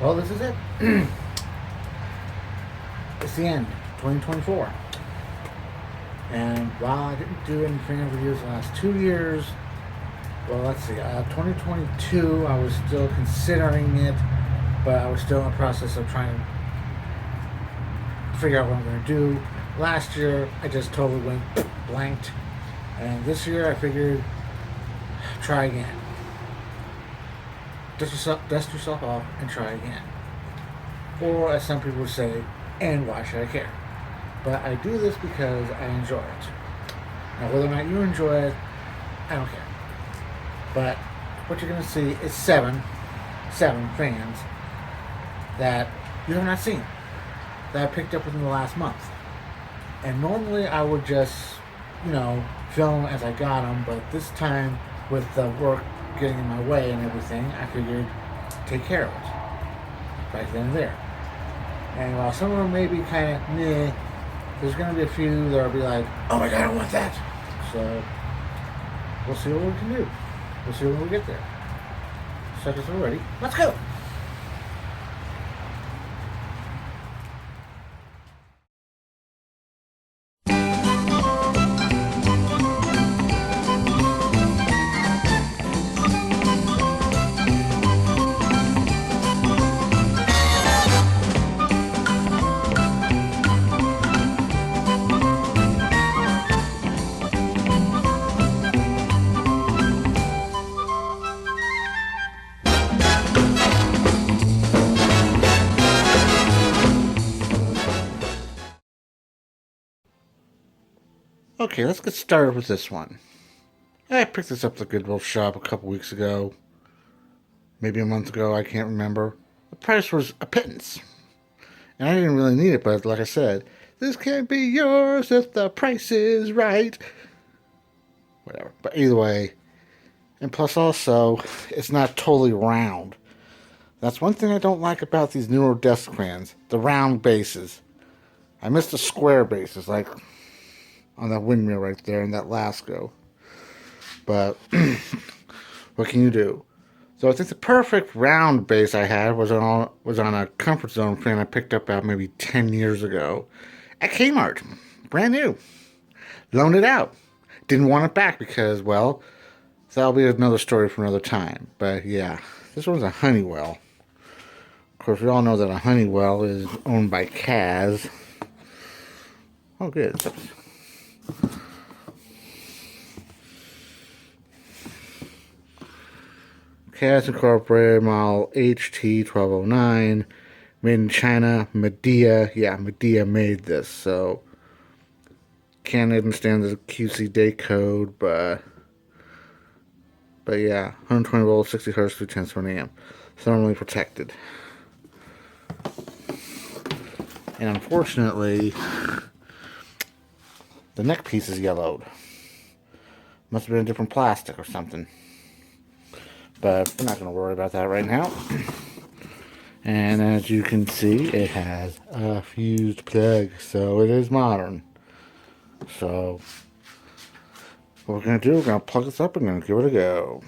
Well, this is it. It's the end, 2024. And while I didn't do any fan reviews the last 2 years, well, let's see, 2022, I was still considering it, but I was still in the process of trying to figure out what I'm going to do. Last year, I just totally went blanked. And this year, I figured, try again. Dust yourself off and try again. Or, as some people would say, and why should I care? But I do this because I enjoy it. Now, whether or not you enjoy it, I don't care. But what you're going to see is seven fans that you have not seen, that I picked up within the last month. And normally I would just, film as I got them, but this time with the work getting in my way and everything, I figured take care of it right then and there. And while some of them may be kind of meh, there's going to be a few that will be like, oh my god, I want that. So we'll see what we can do. We'll see when we get there. So if we're ready, let's go. Okay, let's get started with this one. I picked this up at the Goodwill shop a couple weeks ago. Maybe a month ago, I can't remember. The price was a pittance. And I didn't really need it, but like I said, this can't be yours if the price is right. Whatever. But either way, and plus also, it's not totally round. That's one thing I don't like about these newer desk fans. The round bases. I miss the square bases, like on that windmill right there in that Lasco. But what can you do? So I think the perfect round base I had was on a Comfort Zone fan I picked up about maybe 10 years ago at Kmart. Brand new. Loaned it out. Didn't want it back because, well, that'll be another story for another time. But yeah, this one's a Honeywell. Of course, we all know that a Honeywell is owned by Kaz. Oh, good. Kaz Incorporated, model HT1209, made in China, Medea. Yeah, Medea made this, so can't understand the QC code, but yeah, 120 volts, 60 hertz, 2/10 of an amp, thermally protected. And unfortunately, the neck piece is yellowed. Must have been a different plastic or something. But we're not going to worry about that right now. And as you can see, it has a fused plug, so it is modern. So what we're going to do, we're going to plug this up and going to give it a go.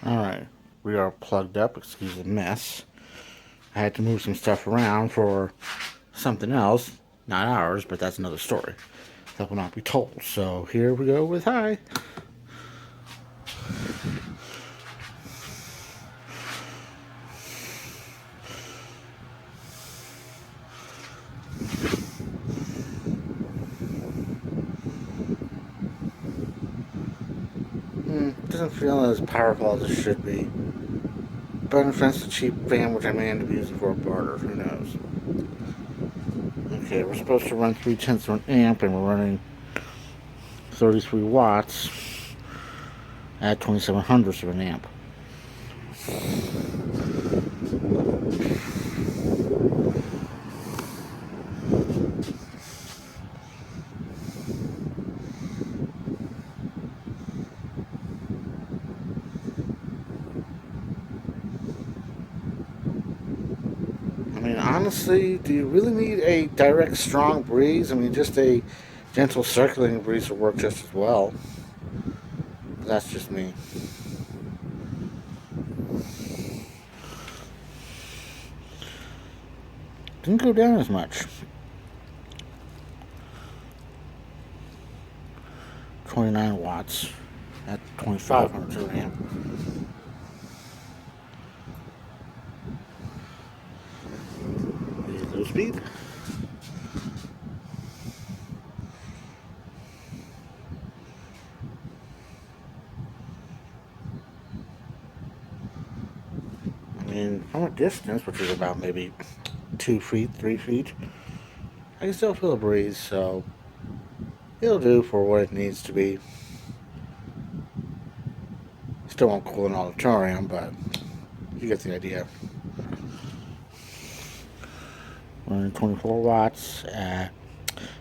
Alright, we are plugged up. Excuse the mess. I had to move some stuff around for something else. Not ours, but that's another story. That will not be told. So here we go with hi. It doesn't feel as powerful as it should be. But if that's a cheap fan, which I may end up using for a barter, who knows. Okay, we're supposed to run 3/10 of an amp, and we're running 33 watts at 2700ths of an amp. I mean, honestly, do you really need a direct, strong breeze? I mean, just a gentle circulating breeze will work just as well. But that's just me. didn't go down as much. 29 watts at 2500 amp. Low speed. I mean, from a distance, which is about maybe 2 feet, 3 feet, I can still feel a breeze, so it'll do for what it needs to be. Still won't cool an auditorium, but you get the idea. 124 watts at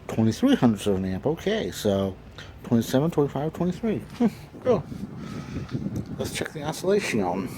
2300 of an amp. Okay, so 27, 25, 23. Cool. Let's check the oscillation.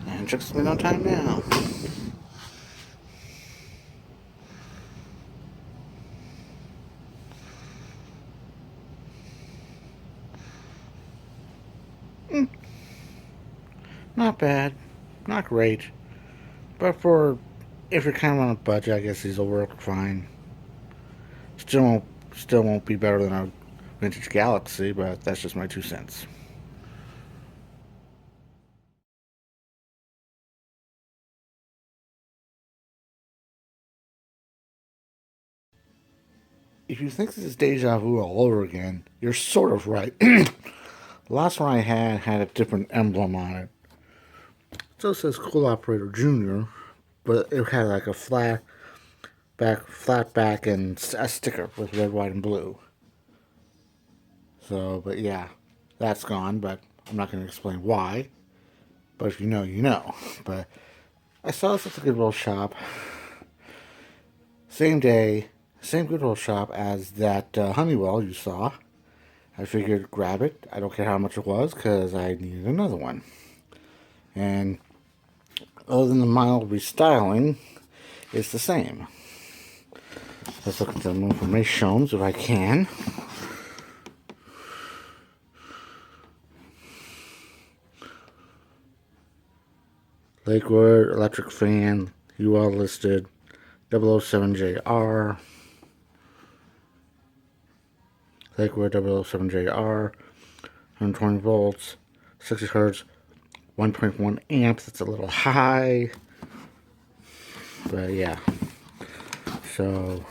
And check spin on time now. Not bad, not great, but for if you're kind of on a budget, I guess these will work fine. Still won't be better than a vintage Galaxy, but that's just my 2 cents. If you think this is deja vu all over again, you're sort of right. The last one I had a different emblem on it. It still says Cool Operator Junior, but it had like a flat back, and a sticker with red, white, and blue. So, but yeah, that's gone. But I'm not going to explain why. But if you know, you know. But I saw this at the Goodwill shop. Same day, same Goodwill shop as that Honeywell you saw. I figured grab it. I don't care how much it was because I needed another one. And other than the mild restyling, it's the same. Let's look at some information if I can. Lakewood electric fan, UL listed 007JR. Lakewood 007JR, 120 volts, 60 hertz, 1.1 amps. That's a little high, but yeah. So,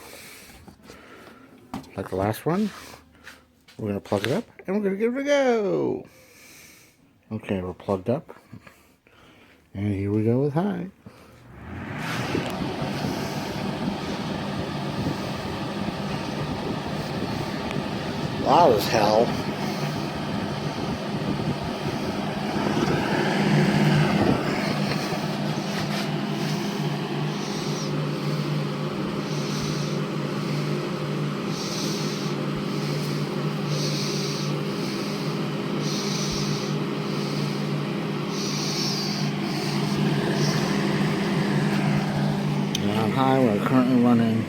like the last one, we're going to plug it up and we're going to give it a go. Okay, we're plugged up. And here we go with high. Loud as hell. High, we're currently running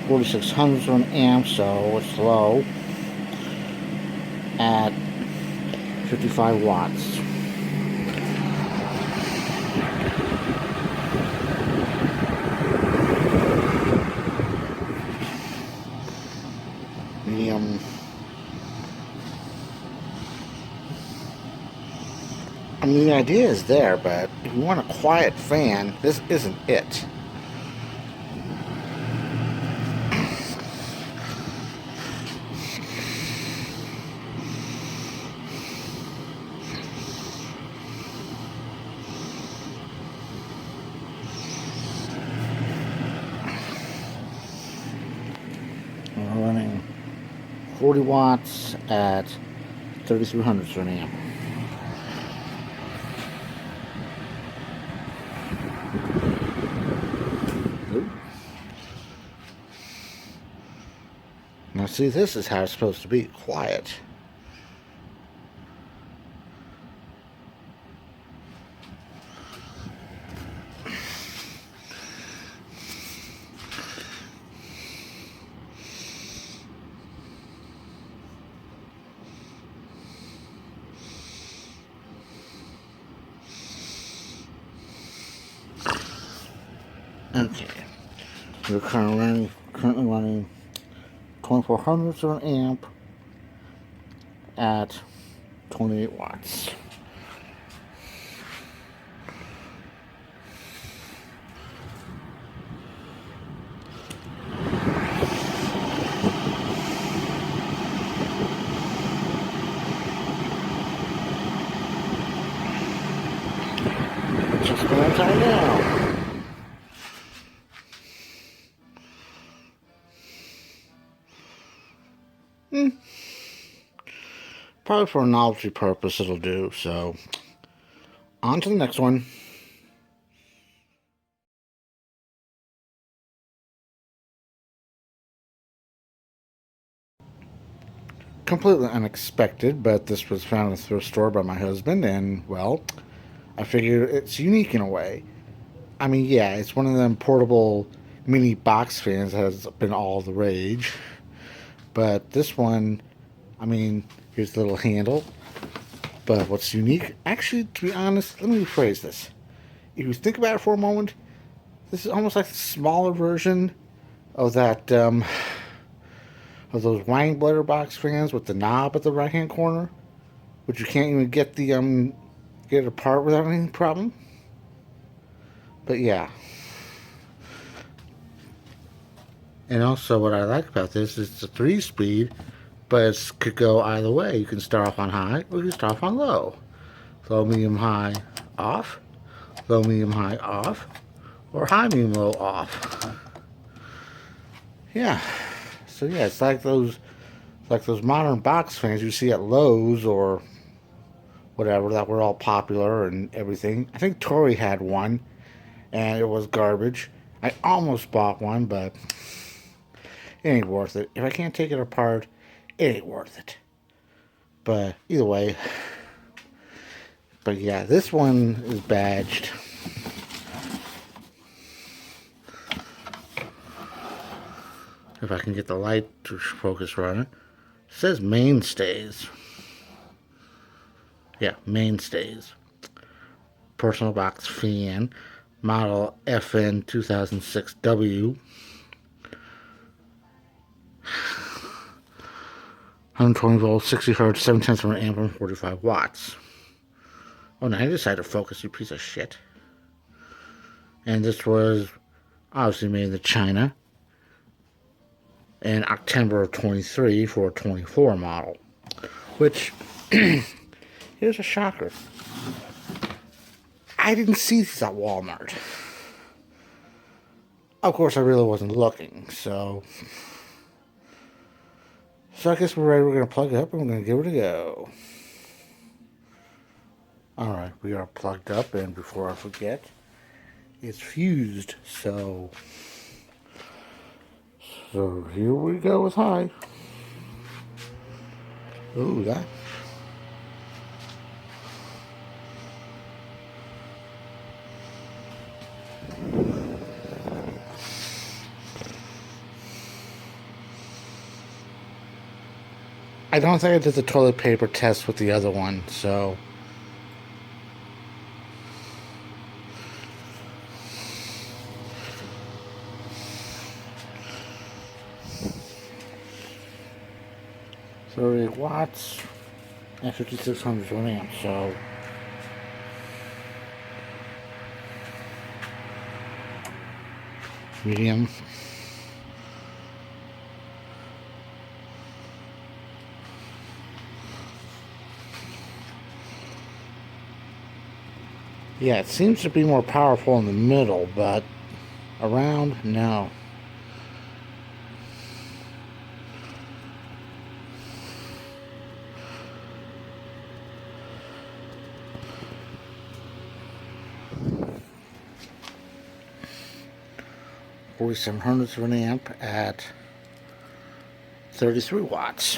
4600 on amp, so it's low at 55 watts. Medium. I mean, the idea is there, but if you want a quiet fan, this isn't it. We're running 40 watts at 3300 for an amp. Now see, this is how it's supposed to be, quiet. Okay, we're currently running 2400 of an amp at 28 watts. Just about time now. Probably for a novelty purpose it'll do, so on to the next one. Completely unexpected, but this was found in a thrift store by my husband, and well, I figured it's unique in a way. I mean, yeah, it's one of them portable mini box fans that has been all the rage, but this one, I mean, here's the little handle. But what's unique, actually, to be honest, let me rephrase this. If you think about it for a moment, this is almost like a smaller version of that, of those wine bladder box fans with the knob at the right hand corner, which you can't even get get it apart without any problem. But yeah. And also, what I like about this is it's a 3-speed, but it could go either way. You can start off on high, or you can start off on low. Low, medium, high, off. Low, medium, high, off. Or high, medium, low, off. Yeah. So yeah, it's like those modern box fans you see at Lowe's or whatever that were all popular and everything. I think Tori had one, and it was garbage. I almost bought one, but it ain't worth it. If I can't take it apart, it ain't worth it. But either way, but yeah, this one is badged. If I can get the light to focus on it. It says mainstays. Yeah, mainstays. Personal box fan. Model FN 2006W. 120 volts, 60 hertz, 7/10 of an amp, and 45 watts. Oh, now I decided to focus, you piece of shit. And this was obviously made in China in October of 23 for a 24 model. Which, here's a shocker. I didn't see these at Walmart. Of course, I really wasn't looking, so I guess we're ready. We're going to plug it up and we're going to give it a go. Alright, we are plugged up, and before I forget, it's fused, so here we go with high. Ooh, that. I don't think I did the toilet paper test with the other one, so .38 watts and 5600 amps, so medium. Yeah, it seems to be more powerful in the middle, but around, no. $4,700 of an amp at 33 watts.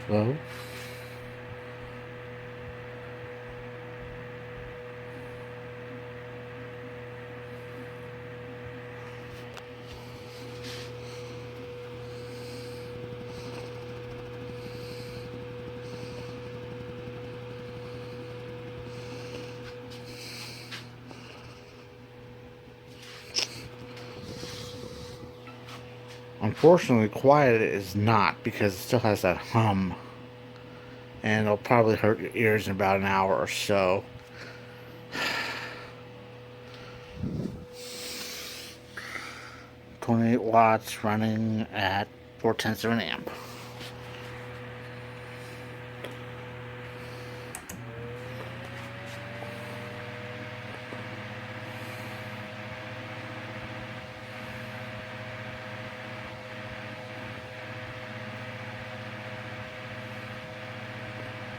Low. Unfortunately, quiet it is not because it still has that hum. And it'll probably hurt your ears in about an hour or so. 28 watts running at 4/10 of an amp.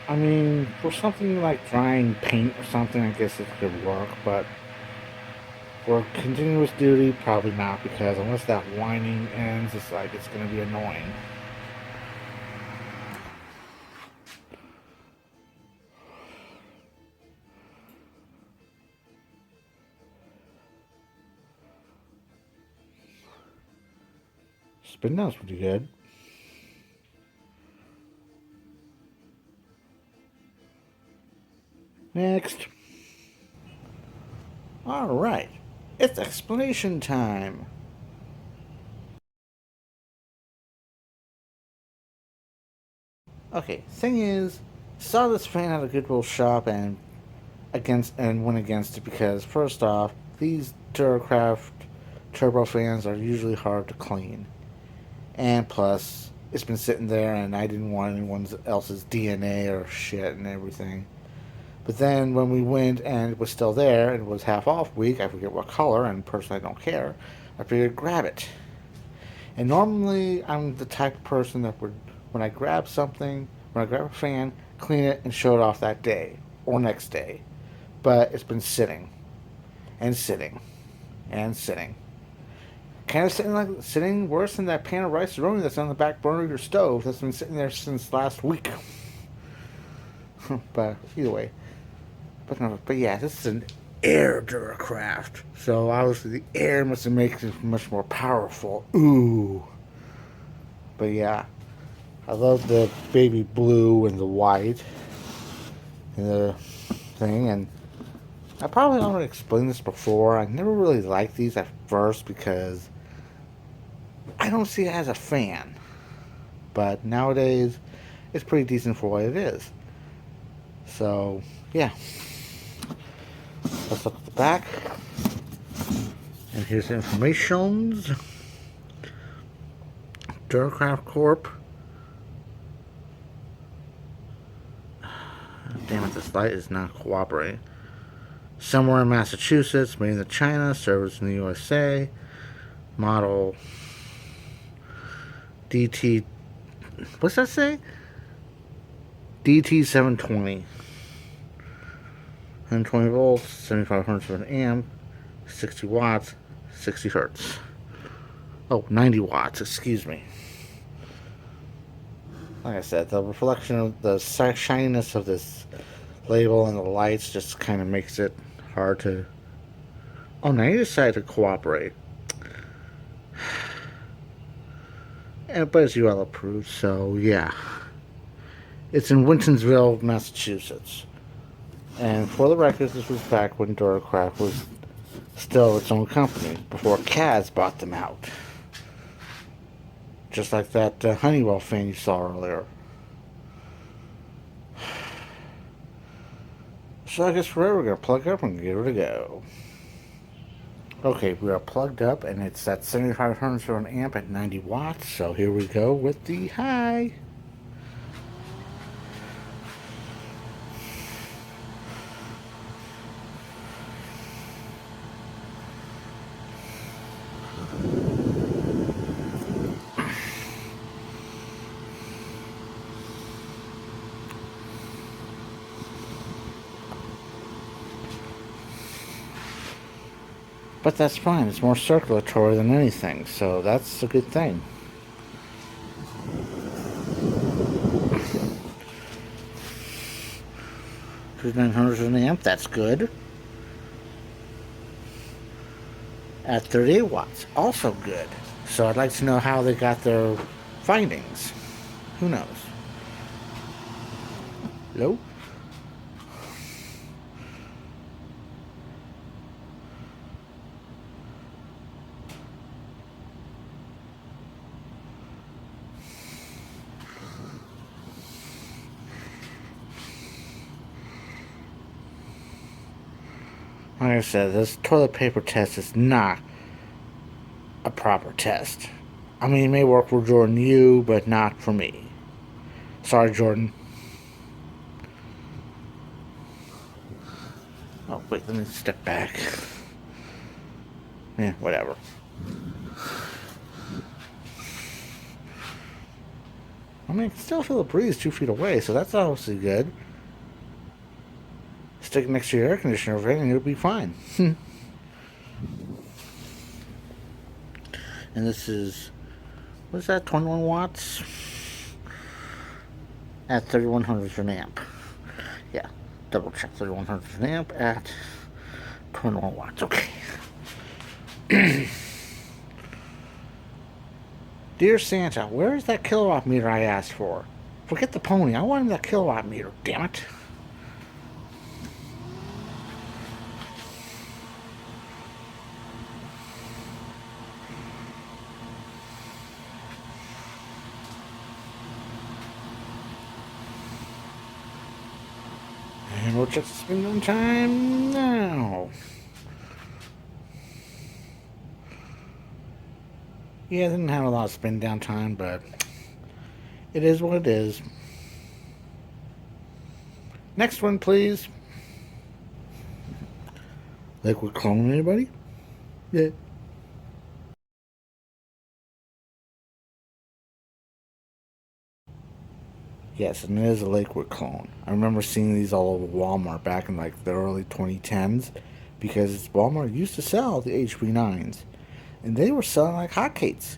I mean, for something like drying paint or something, I guess it could work, but for continuous duty, probably not, because unless that whining ends, it's like it's going to be annoying. Spin down's pretty good. Next. Alright, it's explanation time. Okay, thing is, saw this fan at a Goodwill shop and went against it because first off, these Duracraft turbo fans are usually hard to clean. And plus, it's been sitting there and I didn't want anyone else's DNA or shit and everything. But then when we went and it was still there and it was half off week, I forget what color, and personally I don't care, I figured grab it. And normally I'm the type of person that would, when I grab something, when I grab a fan, clean it and show it off that day or next day. But it's been sitting and sitting and sitting. Kind of sitting worse than that pan of rice-a-roni that's on the back burner of your stove that's been sitting there since last week. But either way. But yeah, this is an air Duracraft. So obviously the air must have made it much more powerful. Ooh. But yeah, I love the baby blue and the white and the thing. And I probably already explained this before. I never really liked these at first because I don't see it as a fan. But nowadays, it's pretty decent for what it is. So, yeah. Let's look at the back. And here's the information. Duracraft Corp. Damn it, this light is not cooperating. Somewhere in Massachusetts, made in China, service in the USA. Model DT. What's that say? DT720. 120 volts, 7500 for an amp, 60 watts, 60 hertz. Oh, 90 watts, excuse me. Like I said, the reflection of the shininess of this label and the lights just kind of makes it hard to... Oh, now you decided to cooperate. But it's UL approved, so yeah. It's in Winstonville, Massachusetts. And for the record, this was back when Duracraft was still its own company, before Kaz bought them out. Just like that Honeywell fan you saw earlier. So I guess we're going to plug up and give it a go. Okay, we are plugged up, and it's at 7500 for an amp at 90 watts. So here we go with the high. But that's fine. It's more circulatory than anything, so that's a good thing. Here's 900 an amp. That's good. At 38 watts, also good. So I'd like to know how they got their findings. Who knows? Hello? Like I said, this toilet paper test is not a proper test. I mean, it may work for Jordan U, but not for me. Sorry, Jordan. Oh, wait, let me step back. Yeah, whatever. I mean, I can still feel the breeze 2 feet away, so that's obviously good. Stick it next to your air conditioner vent and it'll be fine. And this is, what is that, 21 watts? At 3100 for an amp. Yeah, double check 3100 for an amp at 21 watts. Okay. Dear Santa, where is that kilowatt meter I asked for? Forget the pony. I wanted that kilowatt meter, damn it. And we'll check the spin on time now. Yeah, it didn't have a lot of spin down time, but it is what it is. Next one, please. Liquid clone, anybody? Yeah. Yes, and it is a liquid clone. I remember seeing these all over Walmart back in like the early 2010s because Walmart used to sell the HB9s and they were selling like hotcakes.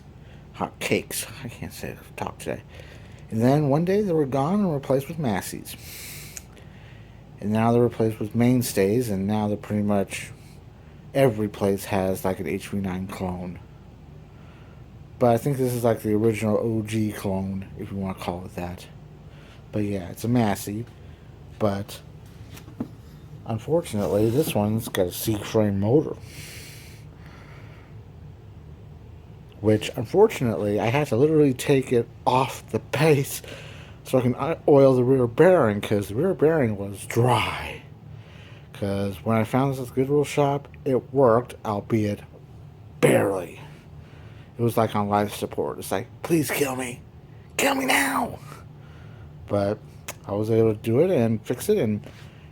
Hotcakes. I can't say it. Talk today. And then one day they were gone and replaced with Massey's. And now they're replaced with Mainstays, and now they're pretty much every place has like an HB9 clone. But I think this is like the original OG clone, if you want to call it that. But yeah, it's a Massey. But unfortunately, this one's got a Seek frame motor. Which, unfortunately, I had to literally take it off the base so I can oil the rear bearing, because the rear bearing was dry. Because when I found this at the Goodwill shop, it worked, albeit barely. It was like on life support. It's like, please kill me. Kill me now. But I was able to do it and fix it, and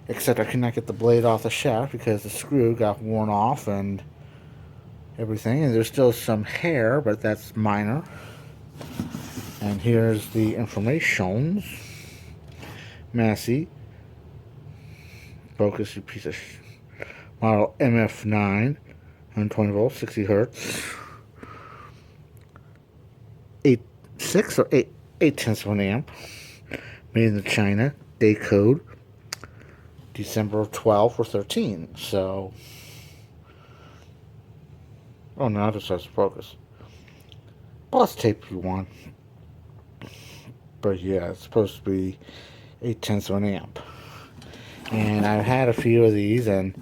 except I could not get the blade off the shaft because the screw got worn off and everything, and there's still some hair, but that's minor. And here's the information. Massey focus, you piece of model MF9, 120 volts, 60 hertz, 8.6 or 8/10 of an amp, made in China, day code December of 12 or 13. So, oh no, it just says focus. Plus tape if you want. But yeah, it's supposed to be 8/10 of an amp. And I've had a few of these, and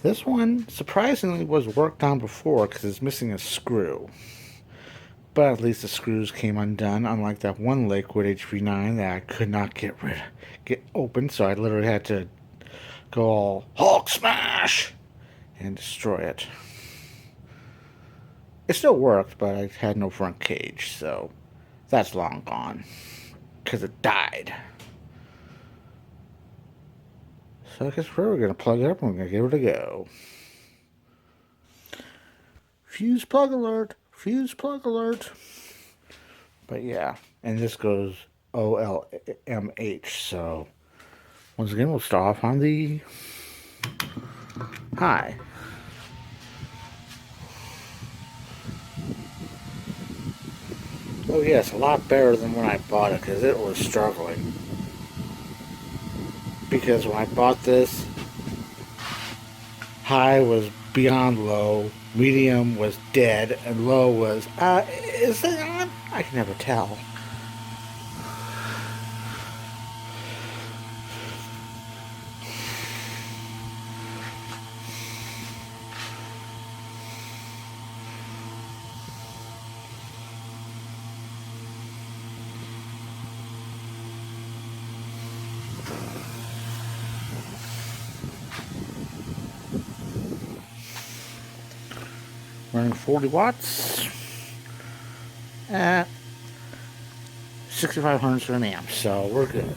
this one surprisingly was worked on before because it's missing a screw. But at least the screws came undone, unlike that one liquid HV9 that I could not get open, so I literally had to go all Hulk smash and destroy it. It still worked, but I had no front cage, so that's long gone because it died. So I guess we're going to plug it up and we're going to give it a go. Fuse plug alert! Fuse plug alert! But yeah, and this goes OLMH, so once again we'll start off on the high. Oh yes, a lot better than when I bought it because it was struggling. Because when I bought this, high was beyond low, medium was dead, and low was, is it on? I can never tell. Running 40 watts at 6,500 for an amp, so we're good.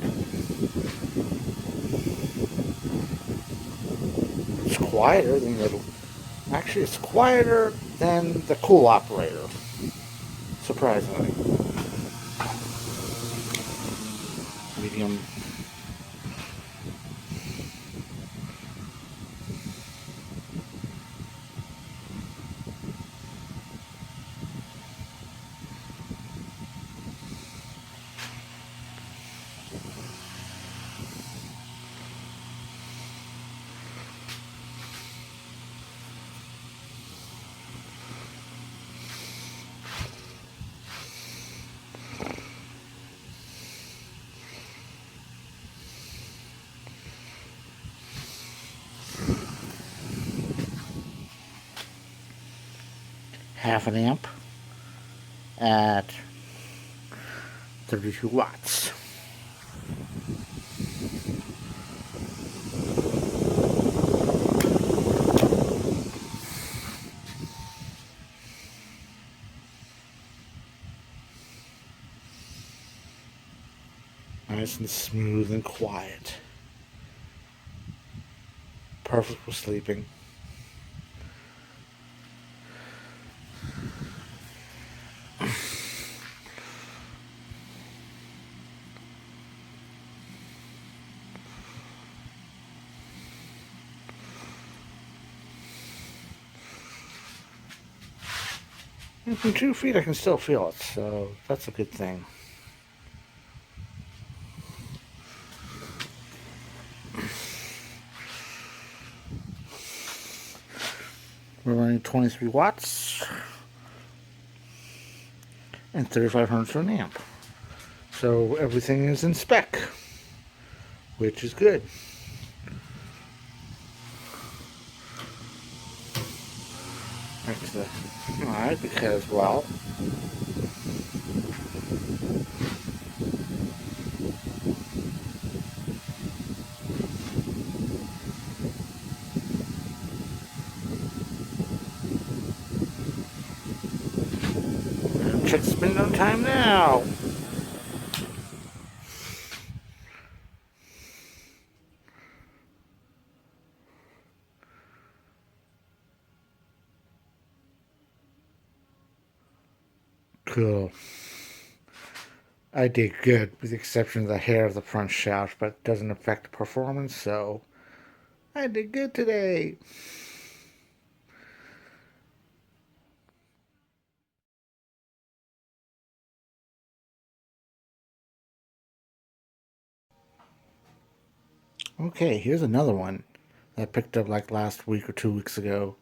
It's quieter than actually it's quieter than the cool operator, surprisingly. Medium. Half an amp at 32 watts. Nice and smooth and quiet. Perfect for sleeping. And from 2 feet I can still feel it, so that's a good thing. We're running 23 watts and 3,500 for an amp. So everything is in spec, which is good. Alright, because, well, check the spin on time now. Cool. I did good, with the exception of the hair of the front shaft, but it doesn't affect the performance, so I did good today. Okay, here's another one that I picked up like last week or 2 weeks ago.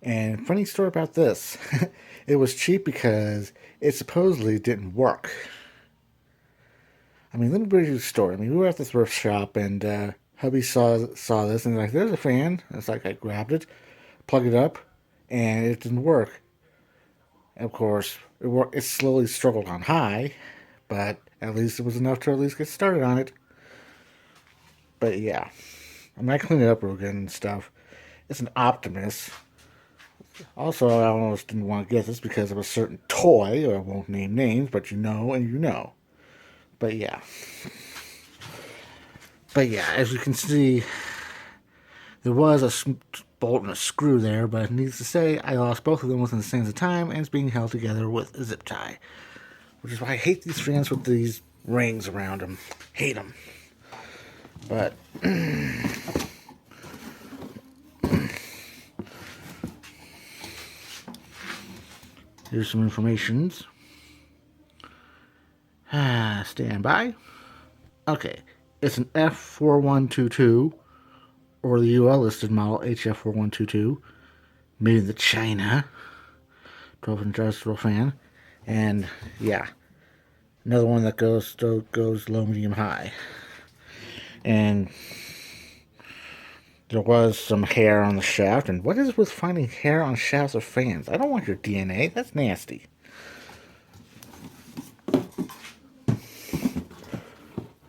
And funny story about this. It was cheap because it supposedly didn't work. I mean, let me bring you the story. I mean, we were at the thrift shop and hubby saw this and like, there's a fan. And it's like I grabbed it, plugged it up, and it didn't work. And of course, it slowly struggled on high, but at least it was enough to at least get started on it. But yeah, I mean, I clean it up real good and stuff. It's an Optimus. Also, I almost didn't want to get this because of a certain toy. I won't name names, but you know and you know. But yeah. But yeah, as you can see, there was a bolt and a screw there, but needless to say, I lost both of them within the same time, and it's being held together with a zip tie. Which is why I hate these fans with these rings around them. Hate them. But here's some informations. Stand by. Okay, it's an F4122, or the UL listed model HF4122, made in China. 12-inch industrial fan, and yeah, another one that goes low, medium, high. And there was some hair on the shaft. And what is it with finding hair on shafts of fans? I don't want your DNA. That's nasty.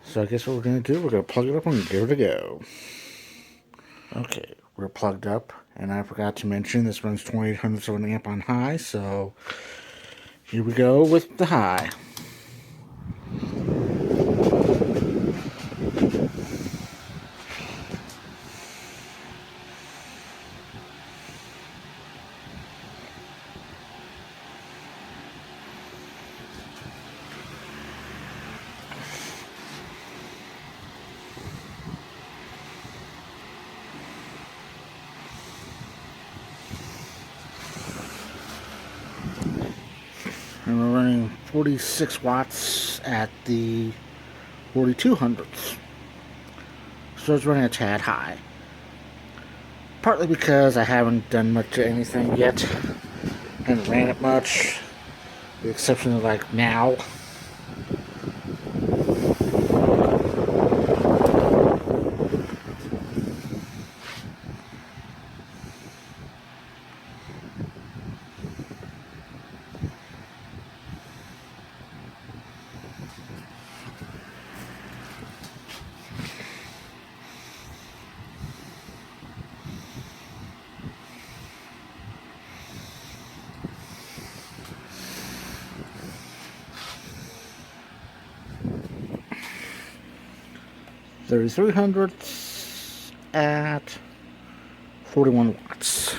So I guess what we're going to do, we're going to plug it up and give it a go. Okay, we're plugged up. And I forgot to mention this runs 2800 of an amp on high. So here we go with the high. And we're running 46 watts at the 4200s. So it's running a tad high. Partly because I haven't done much of anything yet. Haven't ran it much. With the exception of like now. Thirty-three hundredths at 41 watts.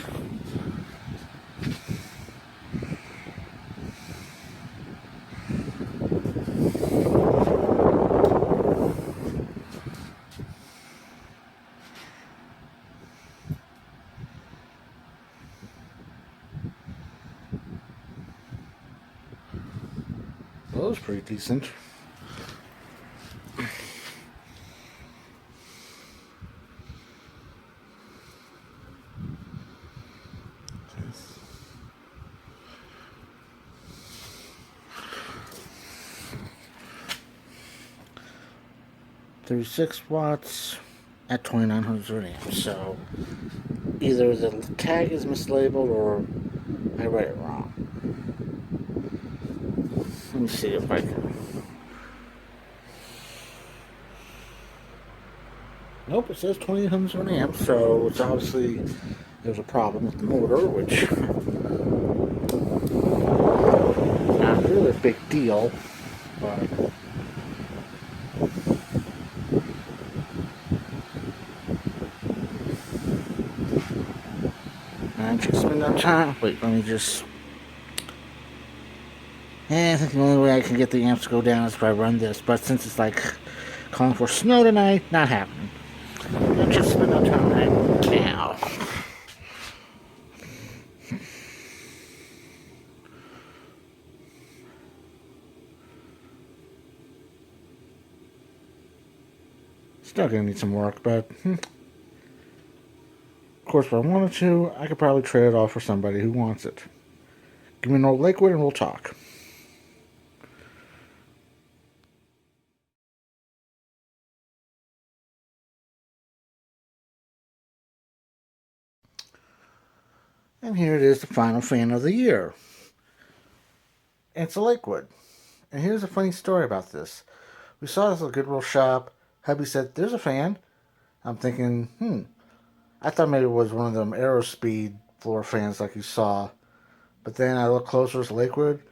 Well, that was pretty decent. .36 watts at 2900 amps. So either the tag is mislabeled or I read it wrong. Let me see if I can. Nope, it says 2800 amps, so it's obviously there's a problem with the motor, which not really a big deal, but I just spend no time. Wait, let me just. I think the only way I can get the amps to go down is if I run this, but since it's like calling for snow tonight, not happening. I'll just spend no time right now. Still gonna need some work, but of course, if I wanted to, I could probably trade it off for somebody who wants it. Give me an old Lakewood and we'll talk. And here it is, the final fan of the year. It's a Lakewood. And here's a funny story about this. We saw this at the Goodwill shop. Hubby said, "There's a fan." I'm thinking, I thought maybe it was one of them Aerospeed floor fans like you saw. But then I look closer, it's liquid.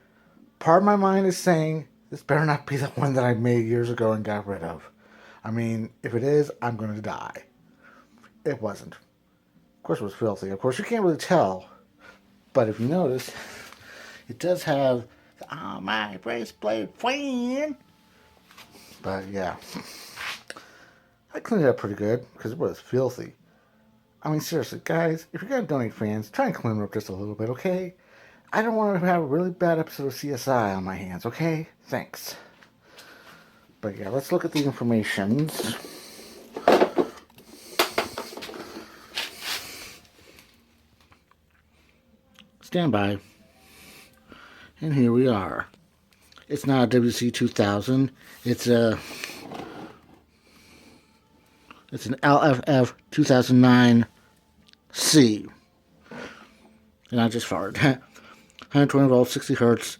Part of my mind is saying, this better not be the one that I made years ago and got rid of. I mean, if it is, I'm going to die. It wasn't. Of course, it was filthy. Of course, you can't really tell. But if you notice, it does have the "Oh my brace blade fan." But yeah, I cleaned it up pretty good because it was filthy. I mean, seriously, guys, if you're going to donate fans, try and clean it up just a little bit, okay? I don't want to have a really bad episode of CSI on my hands, okay? Thanks. But yeah, let's look at the informations. Stand by. And here we are. It's not a WC2000. It's an LFF 2009C. And I just farted. 120 volts, 60 hertz,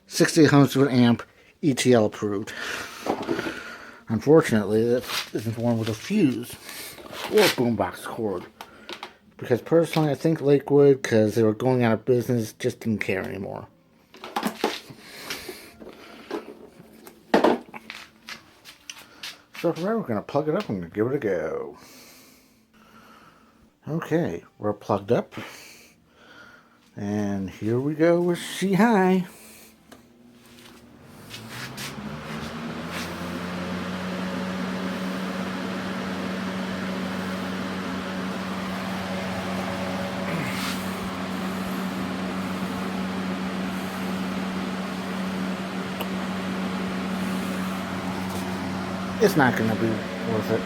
68 ohms to an amp, ETL approved. Unfortunately, that isn't the one with a fuse or a boombox cord. Because personally, I think Lakewood, because they were going out of business, just didn't care anymore. So from there, we're going to plug it up and give it a go. Okay, we're plugged up. And here we go with She High. It's not going to be worth it.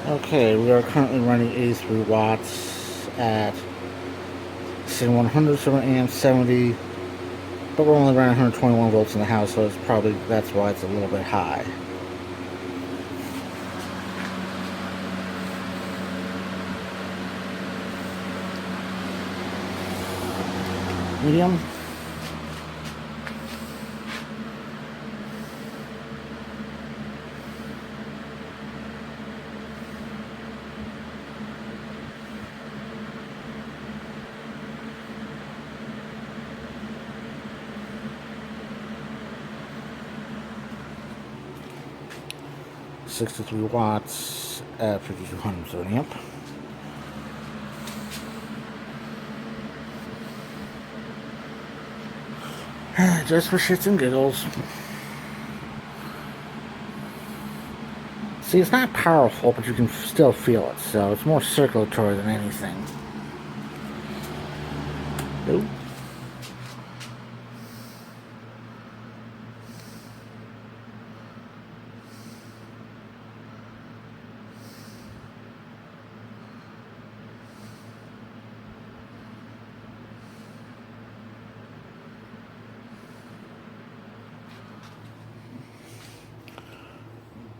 Okay, we are currently running 83 watts at 107 amps, 70, but we're only running 121 volts in the house, so that's why it's a little bit high. Medium. .63 watts at 5200 amp. Just for shits and giggles. See, it's not powerful, but you can still feel it, so it's more circulatory than anything. Nope.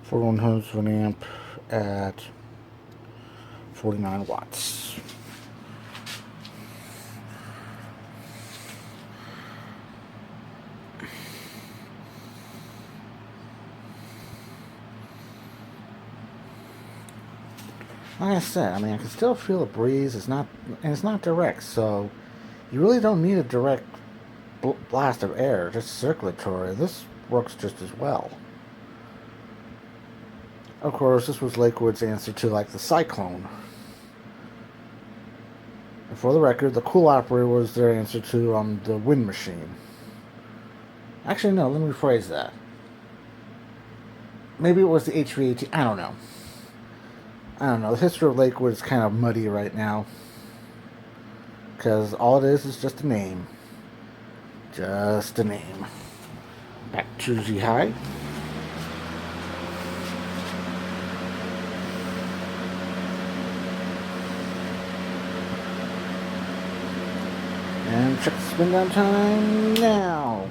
For 100 of an amp at 49 watts. Like I said, I can still feel the breeze. It's not direct, so you really don't need a direct blast of air, just circulatory. This works just as well. Of course, this was Lakewood's answer to the Cyclone. And for the record, the Cool Operator was their answer to the Wind Machine. Actually, no, let me rephrase that. Maybe it was the HVAC. I don't know. The history of Lakewood is kind of muddy right now. Because all it is just a name. Just a name. Back to G High. And check the spin down time now.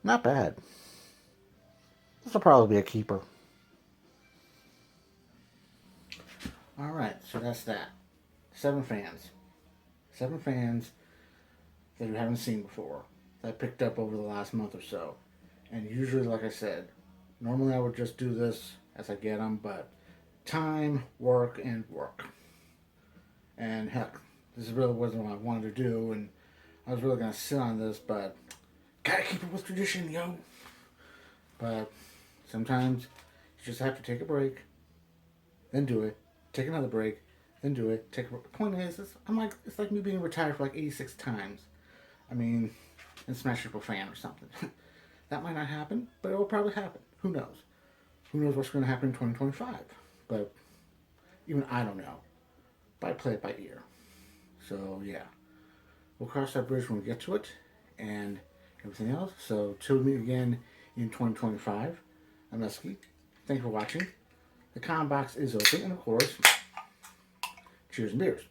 Not bad. This will probably be a keeper. Alright, so that's that. 7 fans. 7 fans that you haven't seen before. That I picked up over the last month or so. And usually, like I said, normally I would just do this as I get them, but time, work, and work. And heck, this really wasn't what I wanted to do, and I was really going to sit on this, but gotta keep it with tradition, yo. But sometimes you just have to take a break, then do it, take another break, then do it, take a break. The point is, it's like me being retired for like 86 times. I mean, and smash up a fan or something. That might not happen, but it will probably happen. Who knows? Who knows what's going to happen in 2025? But even I don't know. But I play it by ear. So, yeah. We'll cross that bridge when we get to it and everything else. So, till we meet again in 2025, I'm Eskie. Thank you for watching. The comment box is open, and of course, cheers and beers.